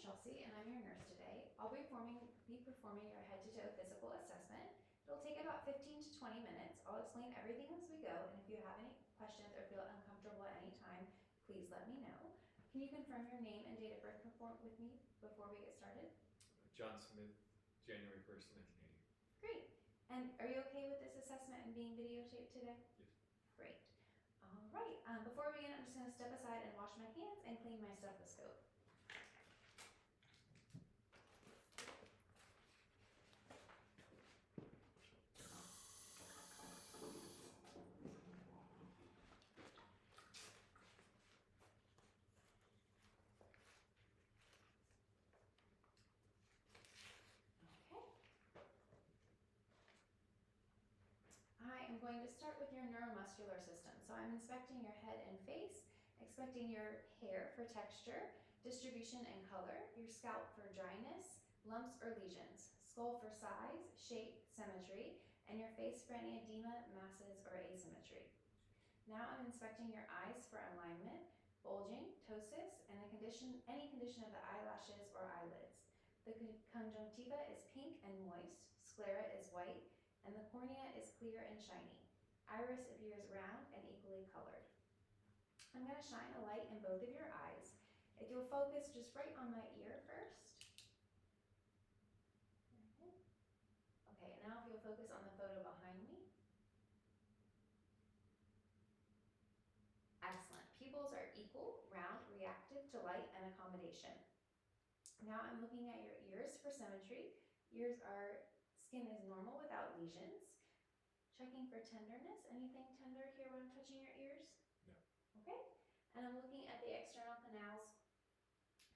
Chelsea, and I'm your nurse today. I'll be performing your head-to-toe physical assessment. It'll take about 15 to 20 minutes. I'll explain everything as we go, and if you have any questions or feel uncomfortable at any time, please let me know. Can you confirm your name and date of birth with me before we get started? John Smith, January 1st, 1980. Great. And are you okay with this assessment and being videotaped today? Yes. Great. All right. Before we begin, I'm just going to step aside and wash my hands and clean my stethoscope. I am going to start with your neuromuscular system. So I'm inspecting your head and face, inspecting your hair for texture, distribution and color, your scalp for dryness, lumps or lesions, skull for size, shape, symmetry, and your face for any edema, masses, or asymmetry. Now I'm inspecting your eyes for alignment, bulging, ptosis, and any condition of the eyelashes or eyelids. The conjunctiva is pink and moist, sclera is white, and the cornea is clear and shiny. Iris appears round and equally colored. I'm going to shine a light in both of your eyes. If you'll focus just right on my ear first. Okay, and now if you'll focus on the photo behind me. Excellent. Pupils are equal, round, reactive to light, and accommodation. Now I'm looking at your ears for symmetry. Skin is normal without lesions. Checking for tenderness. Anything tender here when I'm touching your ears? No. Okay. And I'm looking at the external canals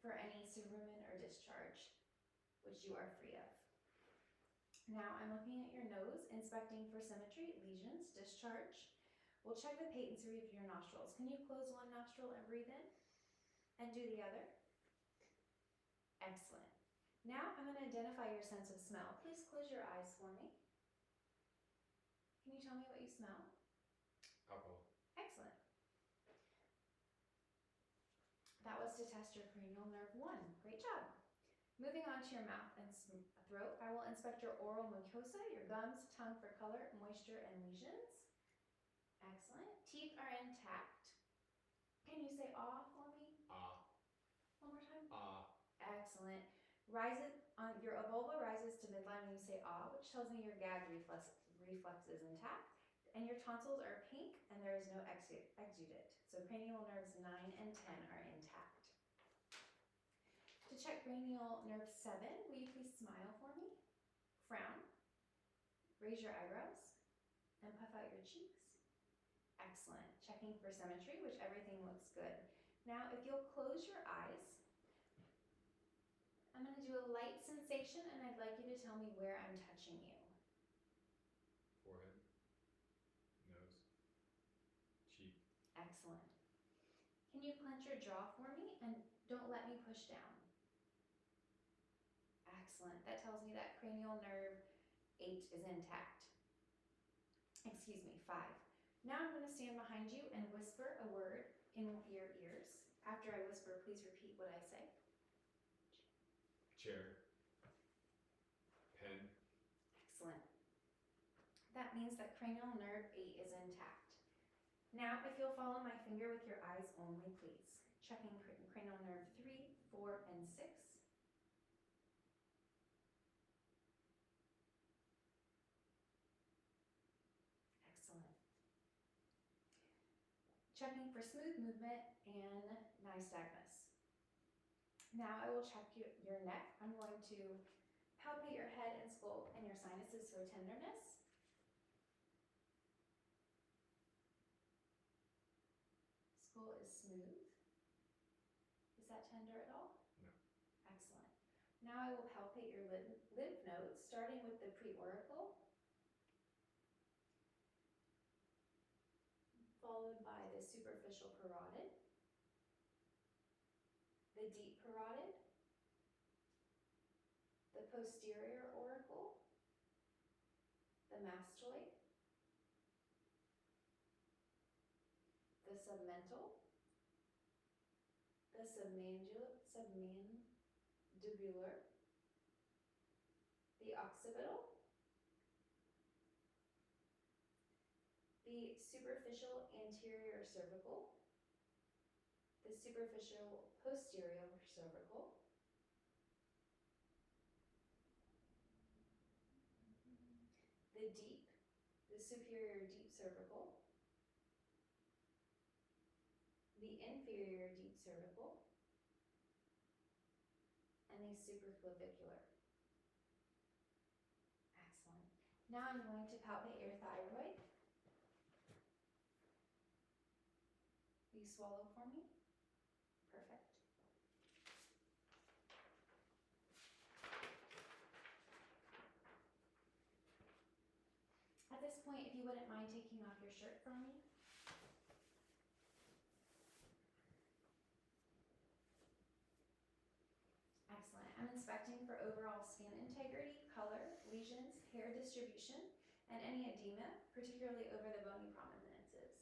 for any cerumen or discharge, which you are free of. Now I'm looking at your nose, inspecting for symmetry, lesions, discharge. We'll check the patency of your nostrils. Can you close one nostril and breathe in? And do the other? Excellent. Now I'm going to identify your sense of smell. Please close your eyes for me. Can you tell me what you smell? Alcohol. Excellent. That was to test your cranial nerve 1. Great job. Moving on to your mouth and throat, I will inspect your oral mucosa, your gums, tongue for color, moisture, and lesions. Excellent. Teeth are intact. Can you say ah for me? Ah. One more time. Ah. Excellent. Your vulva rises to midline when you say ah, which tells me your gag reflex is intact, and your tonsils are pink and there is no exudate. So cranial nerves 9 and 10 are intact. To check cranial nerve 7, will you please smile for me? Frown, raise your eyebrows, and puff out your cheeks. Excellent. Checking for symmetry, which everything looks good. Now, if you'll close your eyes, I'm going to do a light sensation, and I'd like you to tell me where I'm touching you. Forehead, nose, cheek. Excellent. Can you clench your jaw for me, and don't let me push down? Excellent. That tells me that cranial nerve 8 is intact. Excuse me, 5. Now I'm going to stand behind you and whisper a word in your ears. After I whisper, please repeat what I say. Chair. Pen. Excellent. That means that cranial nerve 8 is intact. Now, if you'll follow my finger with your eyes only, please. Checking cranial nerve 3, 4, and 6. Excellent. Checking for smooth movement and nystagmus. Now I will check your neck. I'm going to palpate your head and skull and your sinuses for tenderness. Skull is smooth. Is that tender at all? No. Excellent. Now I will palpate your lymph nodes, starting with the preauricle, followed by the superficial parotid, the deep parotid, the posterior auricle, the mastoid, the submental, the submandibular, tubular, the occipital, the superficial anterior cervical, the superficial posterior cervical, the superior deep cervical, the inferior deep cervical, and the supraclavicular. Excellent. Now I'm going to palpate your thyroid. Will you swallow for me? Perfect. At this point, if you wouldn't mind taking off your shirt for me. Excellent. I'm inspecting for overall skin integrity, color, lesions, hair distribution, and any edema, particularly over the bony prominences.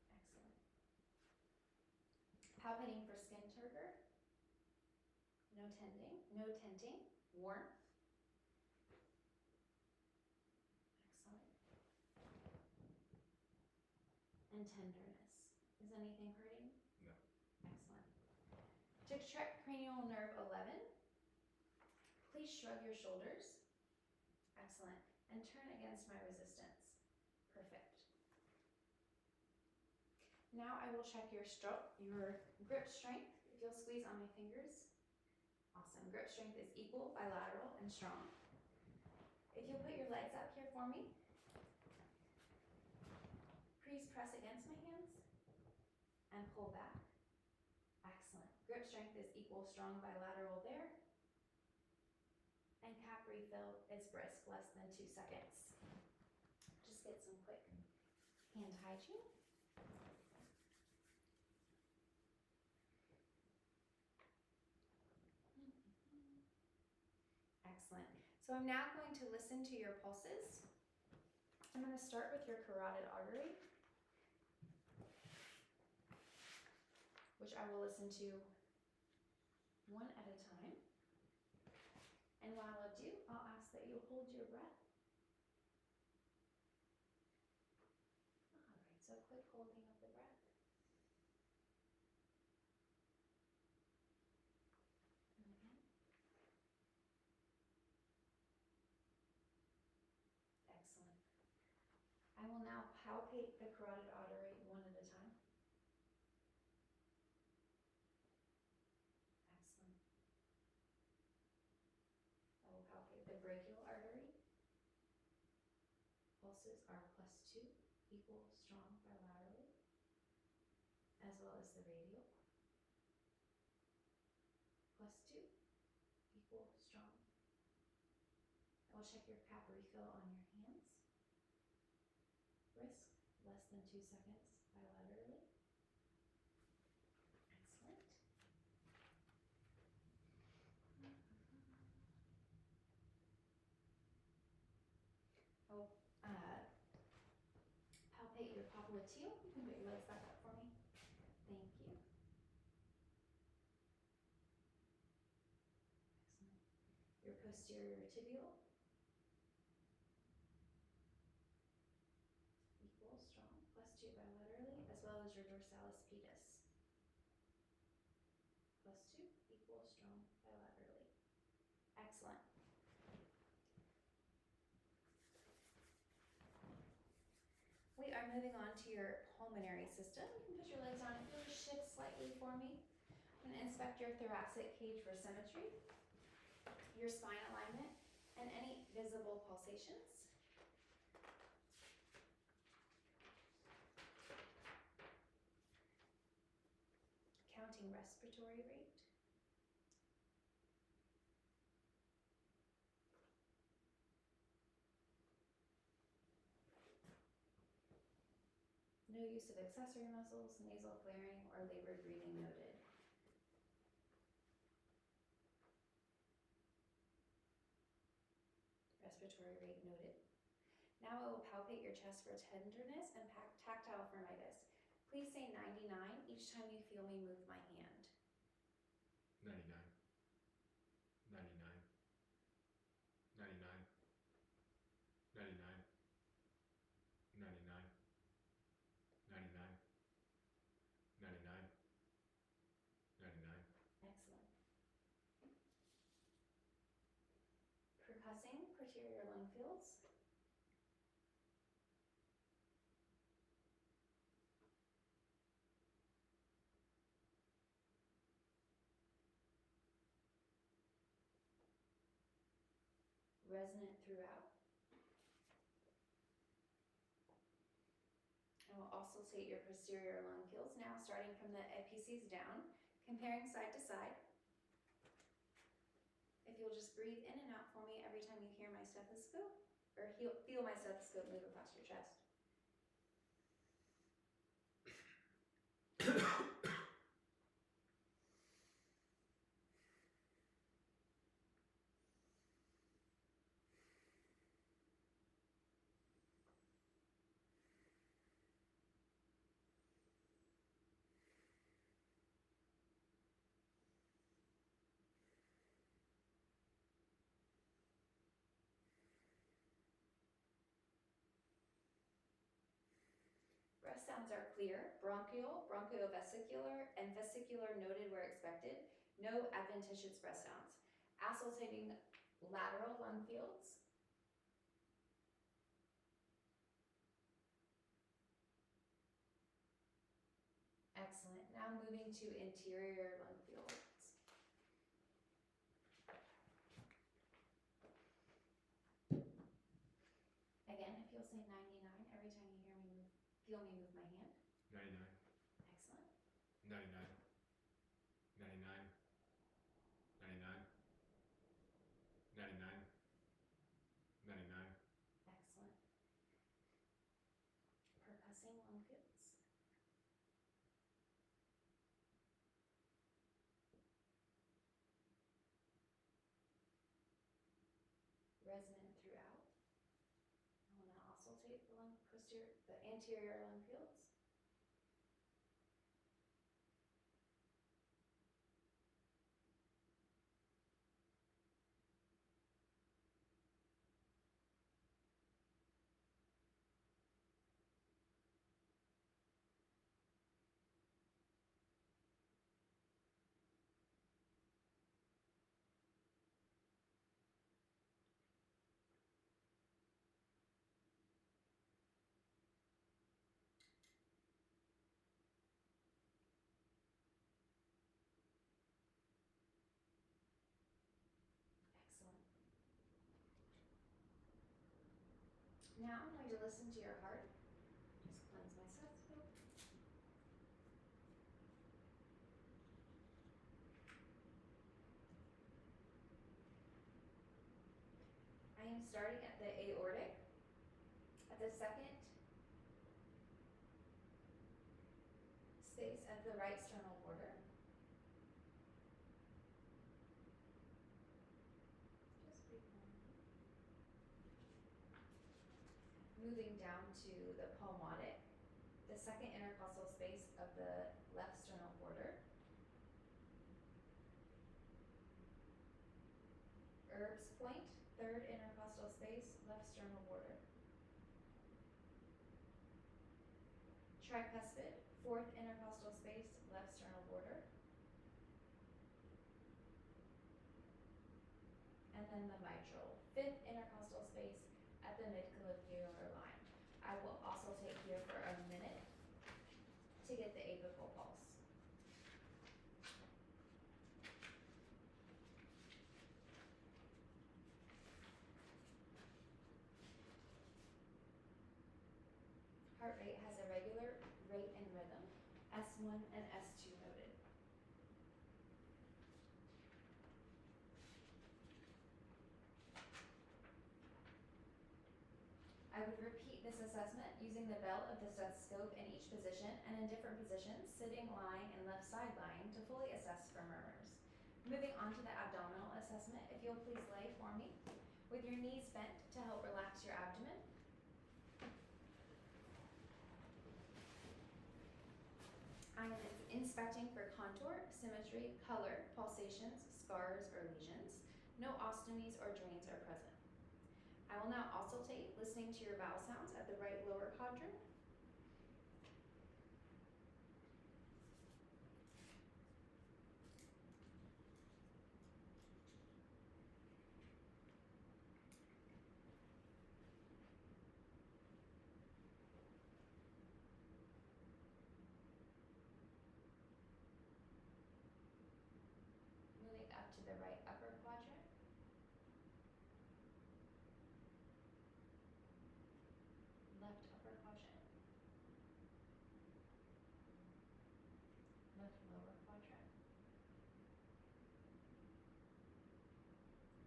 Excellent. Palpating for skin turgor. No tenting, warmth. Excellent. And tenderness. Is anything hurting? No. Excellent. To check cranial nerve 11, please shrug your shoulders. Excellent. And turn against my resistance. Perfect. Now I will check your grip strength. If you'll squeeze on my fingers. Awesome. Grip strength is equal, bilateral, and strong. If you'll put your legs up here for me. Please press against my hands and pull back. Excellent. Grip strength is equal, strong, bilateral there. And cap refill is brisk, less than 2 seconds. Just get some quick hand hygiene. Excellent. So I'm now going to listen to your pulses. I'm going to start with your carotid artery, which I will listen to one at a time. And while I do, I'll ask that you hold your breath. All right, so quick holding of the breath. Excellent. I will now palpate the carotid artery one at a time. Excellent. I will palpate the brachial artery. Pulses are +2, equal, strong, bilaterally, as well as the radial. +2, equal, strong. I will check your cap refill on your hands. Brisk, less than 2 seconds, bilaterally. Excellent. I will palpate your popliteal. You can put your legs back up for me. Thank you. Excellent. Your posterior tibial. Equal, strong, +2 bilaterally, as well as your dorsalis pedis. +2, equal, strong, bilaterally. Excellent. We are moving on to your pulmonary system. You can put your legs on. If you'll just shift slightly for me. I'm going to inspect your thoracic cage for symmetry, your spine alignment, and any visible pulsations. Counting respiratory rate. No use of accessory muscles, nasal flaring, or labored breathing noted. Respiratory rate noted. Now I will palpate your chest for tenderness and tactile firmitis. Please say 99 each time you feel me move my hand. 99, 99, 99, 99, 99, 99, 99, 99. Excellent. Percussing posterior lung fields. Resonant throughout. And we'll auscultate your posterior lung fields now, starting from the apices down, comparing side to side. If you'll just breathe in and out for me every time you hear my stethoscope, or feel my stethoscope move across your chest. Breath sounds are clear, bronchial, bronchiovesicular, and vesicular noted where expected. No adventitious breath sounds. Auscultating lateral lung fields. Excellent. Now moving to interior lung fields. Again, if you'll say 99 every time you feel me move my hand. 99, Excellent. 99, 99, 99, 99, 99. Excellent. Percussing lung fields. Resonant throughout. I will now auscultate the anterior lung fields. Excellent. Now I'm going to listen to your heart. Just cleanse my stethoscope. I am starting at the aortic, at the second space of the right sternal border. Just breathe normally. Moving down to the palmatic, the second intercostal space of the left sternal border. Herb's point, third intercostal space, left sternal border. Tricuspid, fourth intercostal space, left sternal border. And then the mitral, fifth intercostal space at the midclavicular line. I will also take here for a minute to get the apical pulse. Heart rate has a regular rate and rhythm, S1 and S2 noted. I would repeat this assessment using the bell of the stethoscope in each position and in different positions, sitting, lying, and left side lying to fully assess for murmurs. Moving on to the abdominal assessment, if you'll please lay for me with your knees bent to help relax your abdomen. I am inspecting for contour, symmetry, color, pulsations, scars, or lesions. No ostomies or drains are present. I will now auscultate, listening to your vowel sounds at the right lower quadrant. Moving up to the right upper quadrant. Left upper quadrant. Left lower quadrant.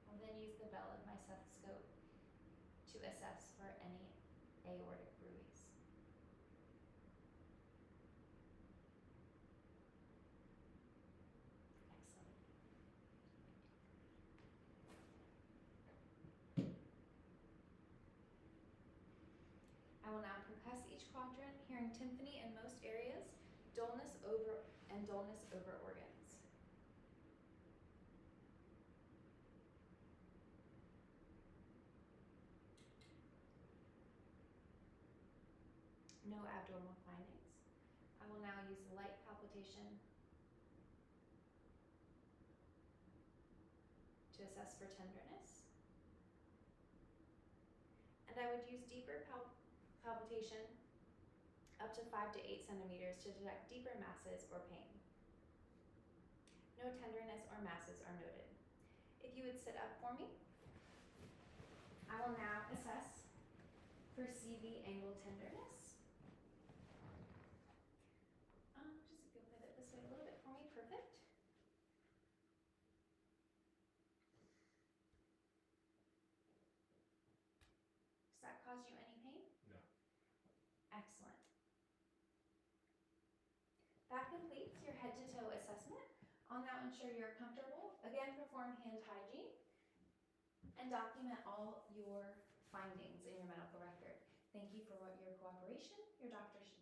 I'll then use the bell of my stethoscope to assess for any aortic bruits. Excellent. I will now percuss each quadrant, hearing tympany in most areas, dullness over organs. No abdominal findings. I will now use light palpitation to assess for tenderness. And I would use deeper palpitation up to 5 to 8 centimeters to detect deeper masses or pain. No tenderness or masses are noted. If you would sit up for me, I will now assess for CV angle tenderness. Just go pivot this way a little bit for me. Perfect. Does that cause you any pain? No. Excellent. That completes your head to toe assessment. I'll now ensure you're comfortable. Again, perform hand hygiene and document all your findings in your medical record. Thank you for your cooperation. Your doctor should